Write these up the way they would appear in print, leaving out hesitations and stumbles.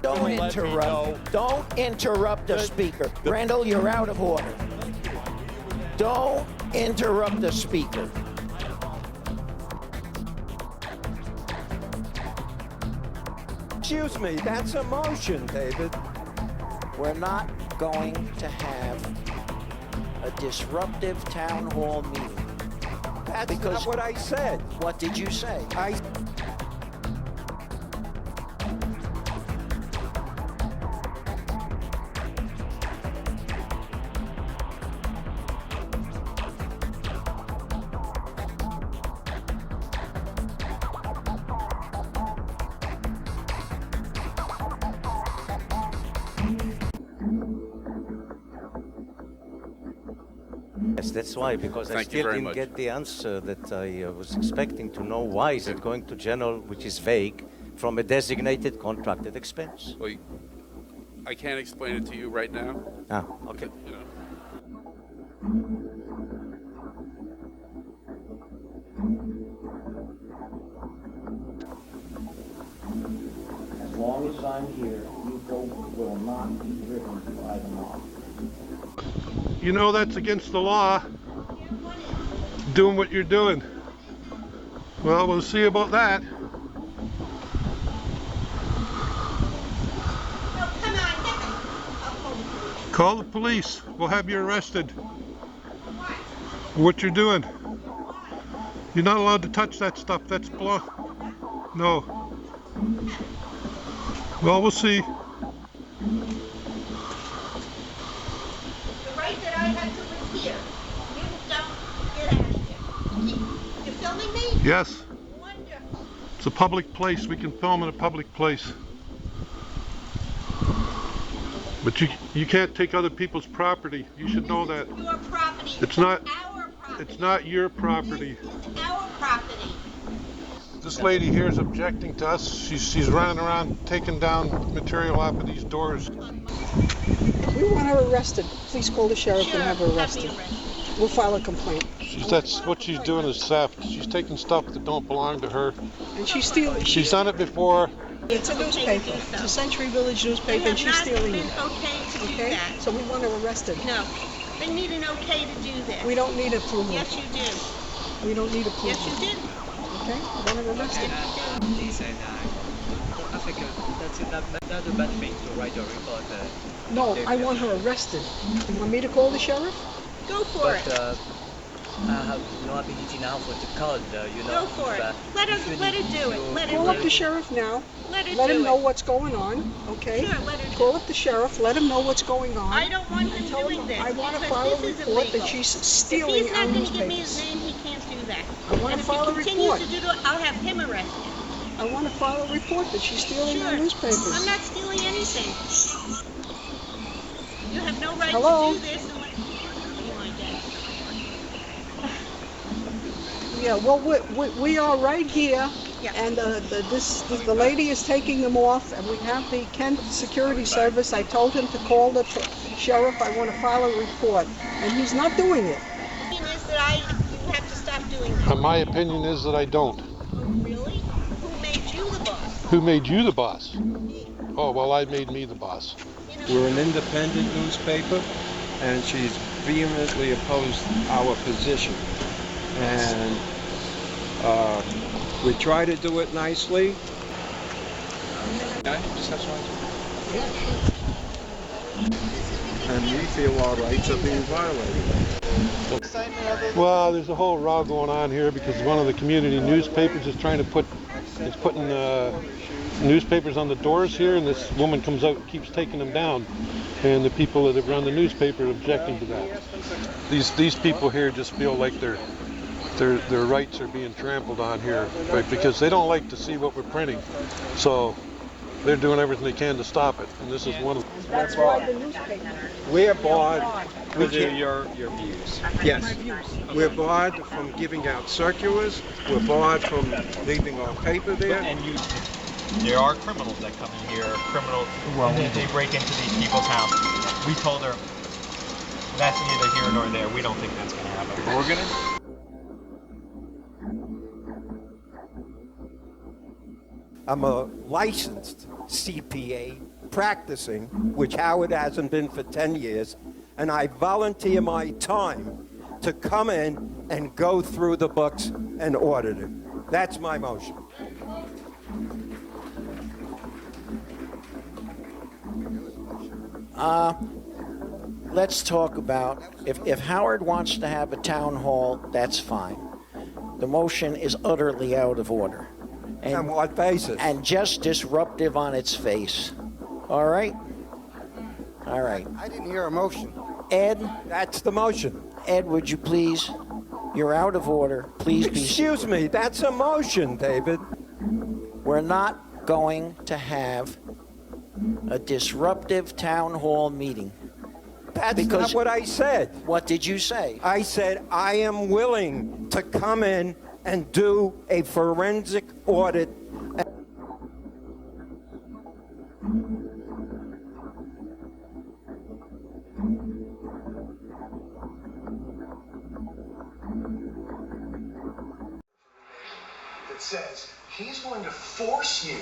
Don't interrupt. Don't interrupt the speaker. Randall, you're out of order. Don't interrupt the speaker. Excuse me, that's a motion, David. We're not going to have a disruptive town hall meeting. That's Because- not what I said. What did you say? Yes, that's why, because I Thank you still very didn't much. get the answer that I was expecting to know. Why is it going to general, which is vague, from a designated contracted expense? Well, I can't explain it to you right now. Ah, okay. You know. As long as I'm here, you folks will not be driven by the mob. You know that's against the law, doing what you're doing. Well, we'll see about that. No, come on, get them. I'll call the police. Call the police. We'll have you arrested Why? for what you're doing. You're not allowed to touch that stuff. That's block. No. Well, we'll see. The right that I had to live here. You don't get out of here. You filming me? Yes, Wonderful. it's a public place. We can film in a public place. But you can't take other people's property. You should know that. Your property. It's not- our property. It's not your property. It's our property. This lady here is objecting to us. She's running around taking down material off of these doors. We want her arrested. Please call the sheriff and have her arrested. We'll file a complaint. That's what she's doing is theft. She's taking stuff that don't belong to her. And she's stealing. She's done it before. It's a newspaper. It's a Century Village newspaper, and she's stealing They it. have not been okay to do Okay? that. So we want her arrested. No, they need an okay to do this. We don't need approval. Yes, you do. We don't need approval. Yes, you did. Okay? We want her arrested. Yes, you did. Listen, I think that's a bad thing to write a report. No, I want her arrested. You want me to call the sheriff? Go for it. But I have no ability now for the code, you know. Go for it. Let her do it. Let her Call do up the it. sheriff now. Let her Let do him it. know what's going on, okay? Sure, let her do Call up the sheriff, let him know what's going on. I don't want him Tell doing him this. I want to because file a this is report that illegal. she's If stealing he's not our going to give me his newspapers. name, he can't do that. I wanna And file a if he continues report. to do it, I'll have him arrested. I want to file a report that she's stealing our newspapers. I'm not stealing anything. You have no right Hello? to do this unless you like that. Yeah, well, we are right here, Yeah. and the lady is taking them off, and we have the Kent Security Service. I told him to call the sheriff. I want to file a report, and he's not doing it. The opinion is that you have to stop doing that. My opinion is that I don't. Really? Who made you the boss? Who made you the boss? Me. Oh, well, I made me the boss. You know, We're an independent newspaper, and she's vehemently opposed our position. And we try to do it nicely. And we feel our rights are being violated. Well, there's a whole row going on here because one of the community newspapers is trying to putting newspapers on the doors here, and this woman comes out and keeps taking them down, and the people that run the newspaper are objecting to that. These people here just feel like their rights are being trampled on here, right? Because they don't like to see what we're printing, so they're doing everything they can to stop it, and this is one of them. That's why the newspaper. We're barred. We What are can't- your views? Yes. We're barred from giving out circulars. We're barred from leaving our paper there. And there are criminals that come in here, criminals, and they break into these people's houses. We told her, that's neither here nor there, we don't think that's gonna happen. But we're gonna, I'm a licensed CPA practicing, which Howard hasn't been for 10 years, and I volunteer my time to come in and go through the books and audit it. That's my motion. Let's talk about, if Howard wants to have a town hall, that's fine. The motion is utterly out of order. On what basis? And just disruptive on its face. All right? All right. I didn't hear a motion. Ed, That's the motion. Ed, would you please? You're out of order. Please be Excuse seated. me, that's a motion, David. We're not going to have a disruptive town hall meeting. That's Because- not what I said. What did you say? I said I am willing to come in and do a forensic audit. That says he's going to force you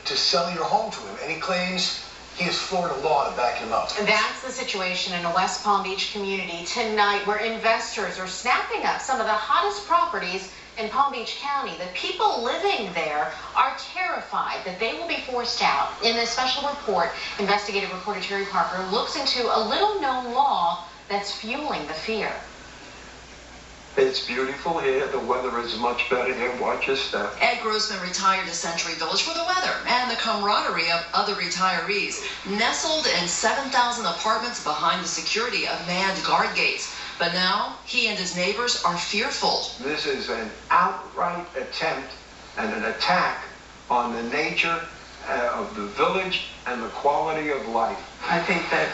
to sell your home to him, and he claims he has Florida law to back him up. That's the situation in a West Palm Beach community tonight, where investors are snapping up some of the hottest properties in Palm Beach County. The people living there are terrified that they will be forced out. In this special report, investigative reporter Terry Parker looks into a little-known law that's fueling the fear. It's beautiful here. The weather is much better here. Watch your step. Ed Grossman retired to Century Village for the weather and the camaraderie of other retirees, nestled in 7,000 apartments behind the security of manned guard gates. But now he and his neighbors are fearful. This is an outright attempt and an attack on the nature of the village and the quality of life. I think that,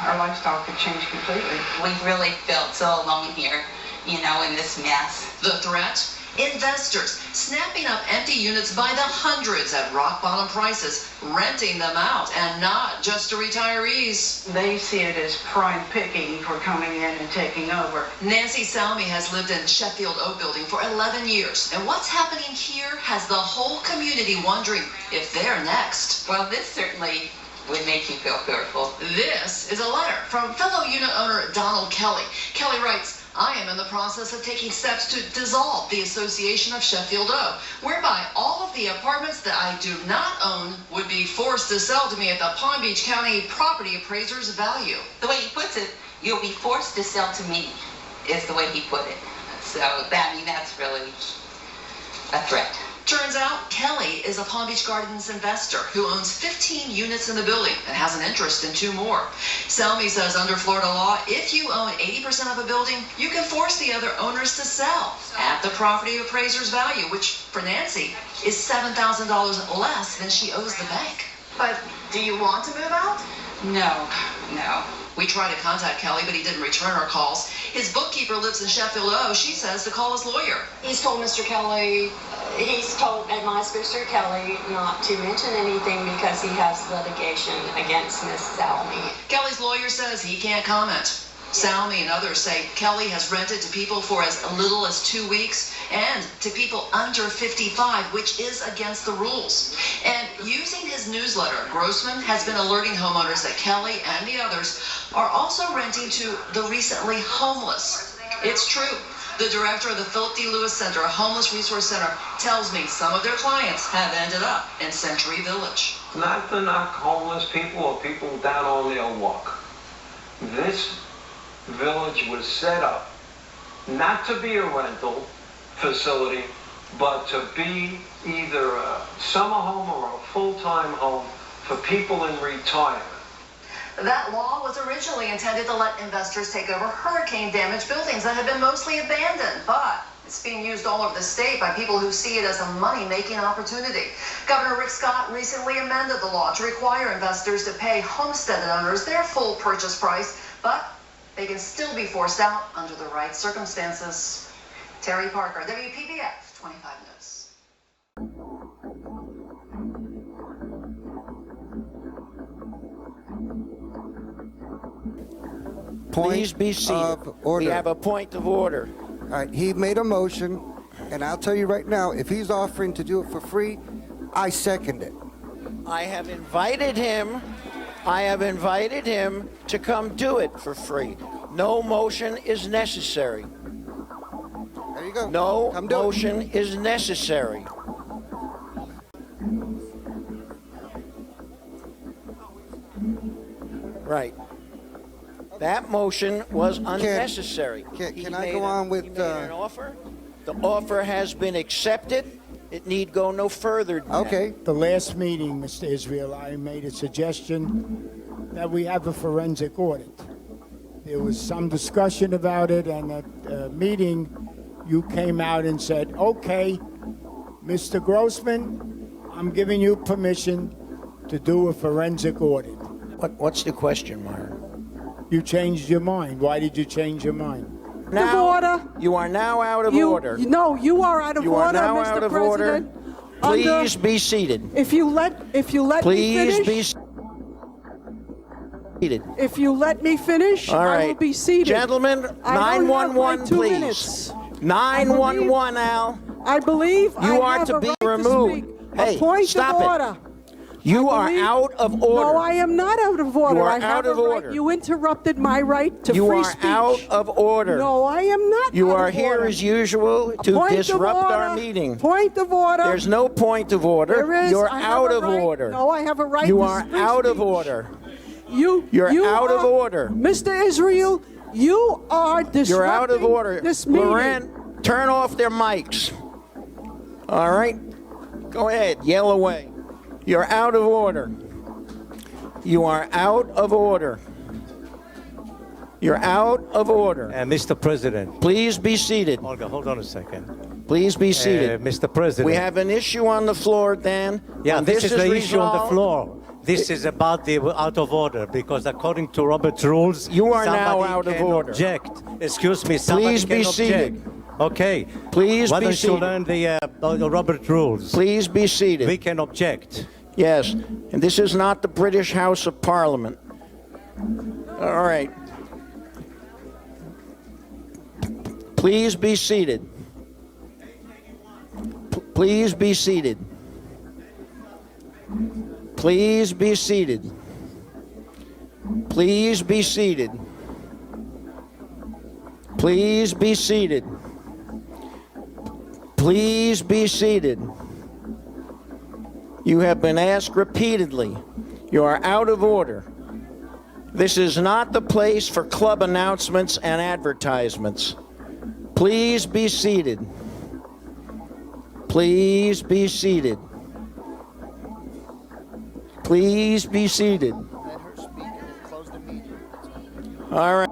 our lifestyle could change completely. We really felt so alone here, in this mess. The threat? Investors snapping up empty units by the hundreds at rock bottom prices, renting them out, and not just to retirees. They see it as prime picking for coming in and taking over. Nancy Salmi has lived in Sheffield O Building for 11 years, and what's happening here has the whole community wondering if they're next. Well, this certainly would make you feel fearful. This is a letter from fellow unit owner Donald Kelly. Kelly writes, I am in the process of taking steps to dissolve the Association of Sheffield O, whereby all of the apartments that I do not own would be forced to sell to me at the Palm Beach County property appraiser's value. The way he puts it, you'll be forced to sell to me, is the way he put it. So, that's really a threat. Turns out Kelly is a Palm Beach Gardens investor who owns 15 units in the building and has an interest in 2 more. Selmy says under Florida law, if you own 80% of a building, you can force the other owners to sell at the property appraiser's value, which for Nancy is $7,000 less than she owes the bank. But do you want to move out? No. We tried to contact Kelly, but he didn't return our calls. His bookkeeper lives in Sheffield O. She says to call his lawyer. He's told Mr. Kelly, advised Mr. Kelly not to mention anything because he has litigation against Miss Salmi. Kelly's lawyer says he can't comment. Salmi and others say Kelly has rented to people for as little as 2 weeks and to people under 55, which is against the rules. And using his newsletter, Grossman has been alerting homeowners that Kelly and the others are also renting to the recently homeless. It's true. The director of the Philip D. Lewis Center, a homeless resource center, tells me some of their clients have ended up in Century Village. Not to knock homeless people or people down on their luck. This village was set up not to be a rental facility, but to be either a summer home or a full-time home for people in retirement. That law was originally intended to let investors take over hurricane-damaged buildings that have been mostly abandoned, but it's being used all over the state by people who see it as a money-making opportunity. Governor Rick Scott recently amended the law to require investors to pay homestead owners their full purchase price, but they can still be forced out under the right circumstances. Terry Parker, WPBF 25 News. Please be seated. We have a point of order. All right, he made a motion, and I'll tell you right now, if he's offering to do it for free, I second it. I have invited him to come do it for free. No motion is necessary. There you go. No motion is necessary. Right. That motion was unnecessary. Can I go on with... He made an offer. The offer has been accepted. It need go no further than Okay. The last meeting, Mr. Israel, I made a suggestion that we have a forensic audit. There was some discussion about it, and at the meeting, you came out and said, okay, Mr. Grossman, I'm giving you permission to do a forensic audit. What's the question, Myra? You changed your mind. Why did you change your mind? Order. You are now out of order. No, you are out of You order, are now Mr. out of President. order. Please be seated. If you let me Please finish. be seated. If you let me finish, All right. I will be seated. Gentlemen, I don't have 911, my 2 please. minutes. 911, Al. I believe You I are have to a be right removed. To speak. Hey, a point stop of it. order. You are out of order. No, I am not out of order. You are I have out of a right. order. You interrupted my right to You free are speech. out of order. No, I am not. You out are of here order. as usual to Point of disrupt our order. meeting. Point of order. There's no point of order. There is. You're I have out a of right. order. No, I have a right You to are free out of speech. order. You You're out of are- order. Mr. Israel, you are disrupting You're out of order. this meeting. Loren, turn off their mics. All right? Go ahead. Yell away. You're out of order. You are out of order. You're out of order. Mr. President. Please be seated. Olga, hold on a second. Please be seated. Mr. President. We have an issue on the floor, Dan. Yeah, When this is the issue on the resolved- floor. This is about the out of order because according to Robert's rules, You are now somebody out of can order. Object. Excuse me, somebody Please can be object. seated. Okay. Please Why be don't you seated. learn the Robert rules? Please be seated. We can object. Yes, and this is not the British House of Parliament. All right. Please be seated. Please be seated. Please be seated. Please be seated. Please be seated. Please be seated. You have been asked repeatedly. You are out of order. This is not the place for club announcements and advertisements. Please be seated. Please be seated. Please be seated. Let her speak and close the meeting. All right.